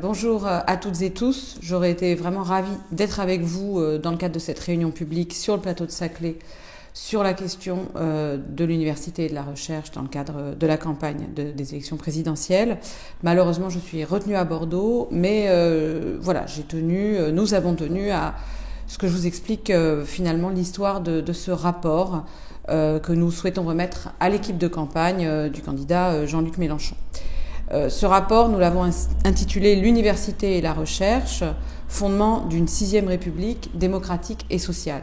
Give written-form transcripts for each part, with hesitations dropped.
Bonjour à toutes et tous. J'aurais été vraiment ravie d'être avec vous dans le cadre de cette réunion publique sur le plateau de Saclay sur la question de l'université et de la recherche dans le cadre de la campagne des élections présidentielles. Malheureusement, je suis retenue à Bordeaux, mais voilà, nous avons tenu à ce que je vous explique finalement l'histoire de ce rapport que nous souhaitons remettre à l'équipe de campagne du candidat Jean-Luc Mélenchon. Ce rapport, nous l'avons intitulé « L'université et la recherche, fondement d'une 6e République démocratique et sociale ».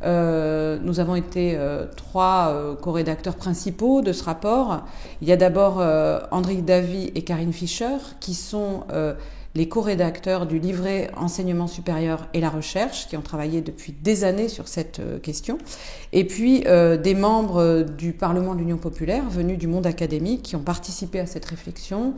Nous avons été trois co-rédacteurs principaux de ce rapport. Il y a d'abord Andric Davy et Karine Fischer, qui sont les co-rédacteurs du livret Enseignement supérieur et la recherche, qui ont travaillé depuis des années sur cette question. Et puis des membres du Parlement de l'Union populaire, venus du monde académique, qui ont participé à cette réflexion.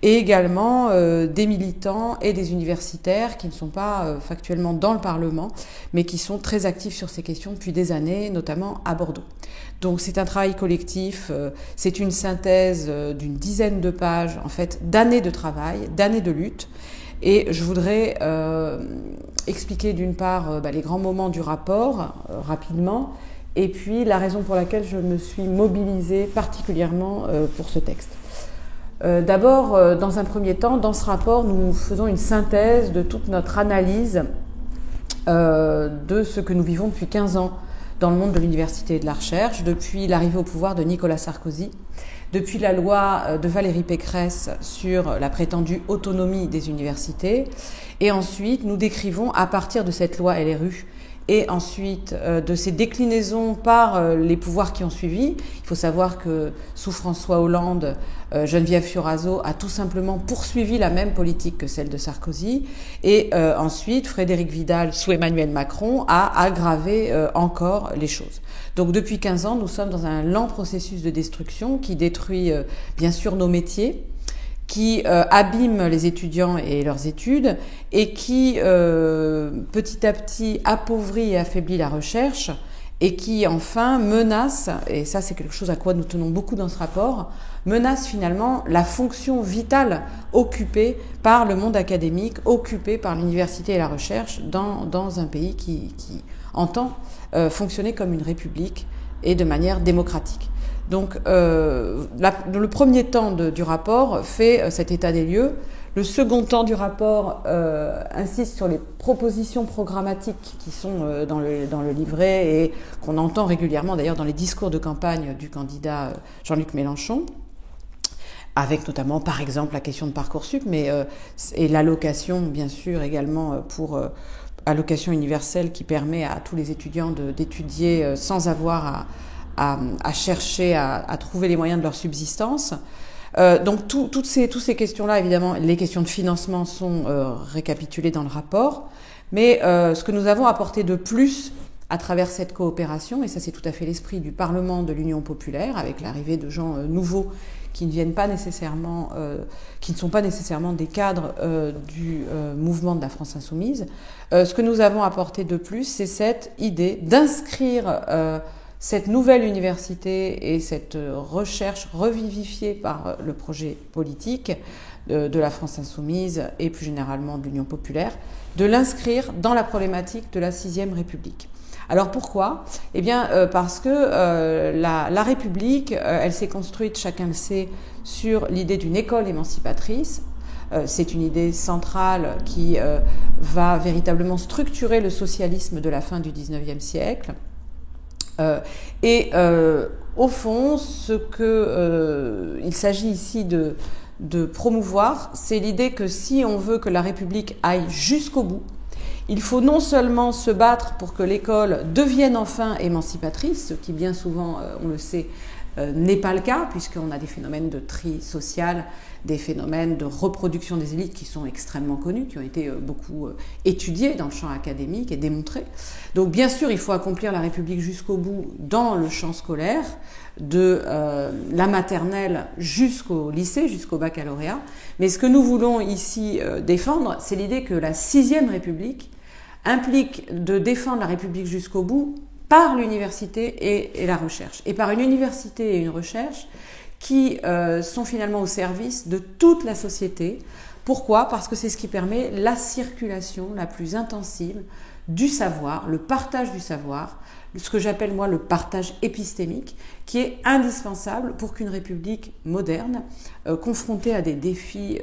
Et également des militants et des universitaires qui ne sont pas factuellement dans le Parlement, mais qui sont très actifs sur ces questions depuis des années, notamment à Bordeaux. Donc c'est un travail collectif, c'est une synthèse d'une dizaine de pages, en fait, d'années de travail, d'années de lutte. Et je voudrais expliquer d'une part les grands moments du rapport, rapidement, et puis la raison pour laquelle je me suis mobilisée particulièrement pour ce texte. D'abord, dans un premier temps, dans ce rapport, nous faisons une synthèse de toute notre analyse de ce que nous vivons depuis 15 ans dans le monde de l'université et de la recherche, depuis l'arrivée au pouvoir de Nicolas Sarkozy, depuis la loi de Valérie Pécresse sur la prétendue autonomie des universités, et ensuite nous décrivons à partir de cette loi LRU et ensuite de ces déclinaisons par les pouvoirs qui ont suivi. Il faut savoir que sous François Hollande, Geneviève Fioraso a tout simplement poursuivi la même politique que celle de Sarkozy, et ensuite Frédérique Vidal sous Emmanuel Macron a aggravé encore les choses. Donc depuis 15 ans, nous sommes dans un lent processus de destruction qui détruit bien sûr nos métiers, qui abîme les étudiants et leurs études, et qui petit à petit appauvrit et affaiblit la recherche, et qui enfin menace, et ça c'est quelque chose à quoi nous tenons beaucoup dans ce rapport, menace finalement la fonction vitale occupée par le monde académique, occupée par l'université et la recherche dans un pays qui entend fonctionner comme une république et de manière démocratique. Donc le premier temps du rapport fait cet état des lieux. Le second temps du rapport insiste sur les propositions programmatiques qui sont dans le livret et qu'on entend régulièrement d'ailleurs dans les discours de campagne du candidat Jean-Luc Mélenchon, avec notamment par exemple la question de Parcoursup, mais et l'allocation bien sûr également pour allocation universelle qui permet à tous les étudiants d'étudier sans avoir à chercher à trouver les moyens de leur subsistance. Donc toutes ces questions-là, évidemment, les questions de financement sont récapitulées dans le rapport, mais ce que nous avons apporté de plus à travers cette coopération, et ça c'est tout à fait l'esprit du Parlement de l'Union populaire, avec l'arrivée de gens nouveaux qui ne sont pas nécessairement des cadres du mouvement de la France insoumise, ce que nous avons apporté de plus, c'est cette idée d'inscrire cette nouvelle université et cette recherche revivifiée par le projet politique de la France insoumise et plus généralement de l'Union populaire, de l'inscrire dans la problématique de la 6e République. Alors pourquoi ? Eh bien parce que la République, elle s'est construite, chacun le sait, sur l'idée d'une école émancipatrice. C'est une idée centrale qui va véritablement structurer le socialisme de la fin du XIXe siècle. Au fond, ce que il s'agit ici de promouvoir, c'est l'idée que si on veut que la République aille jusqu'au bout, il faut non seulement se battre pour que l'école devienne enfin émancipatrice, ce qui bien souvent, on le sait, n'est pas le cas, puisqu'on a des phénomènes de tri social, des phénomènes de reproduction des élites qui sont extrêmement connus, qui ont été beaucoup étudiés dans le champ académique et démontrés. Donc bien sûr, il faut accomplir la République jusqu'au bout dans le champ scolaire, de la maternelle jusqu'au lycée, jusqu'au baccalauréat. Mais ce que nous voulons ici défendre, c'est l'idée que la 6e République implique de défendre la République jusqu'au bout par l'université et la recherche. Et par une université et une recherche qui sont finalement au service de toute la société, Pourquoi? Parce que c'est ce qui permet la circulation la plus intensive du savoir, le partage du savoir, ce que j'appelle moi le partage épistémique, qui est indispensable pour qu'une république moderne, confrontée à des défis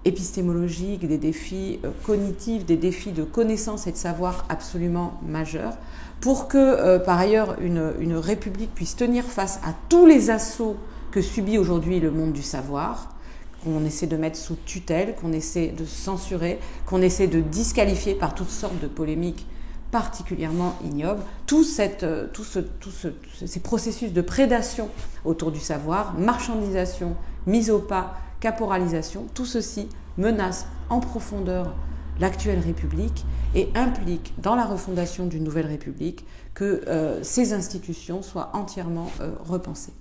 épistémologiques, des défis cognitifs, des défis de connaissance et de savoir absolument majeurs, pour que par ailleurs une république puisse tenir face à tous les assauts que subit aujourd'hui le monde du savoir, qu'on essaie de mettre sous tutelle, qu'on essaie de censurer, qu'on essaie de disqualifier par toutes sortes de polémiques particulièrement ignobles. Tous ces processus de prédation autour du savoir, marchandisation, mise au pas, caporalisation, tout ceci menace en profondeur l'actuelle République et implique dans la refondation d'une nouvelle République que ces institutions soient entièrement repensées.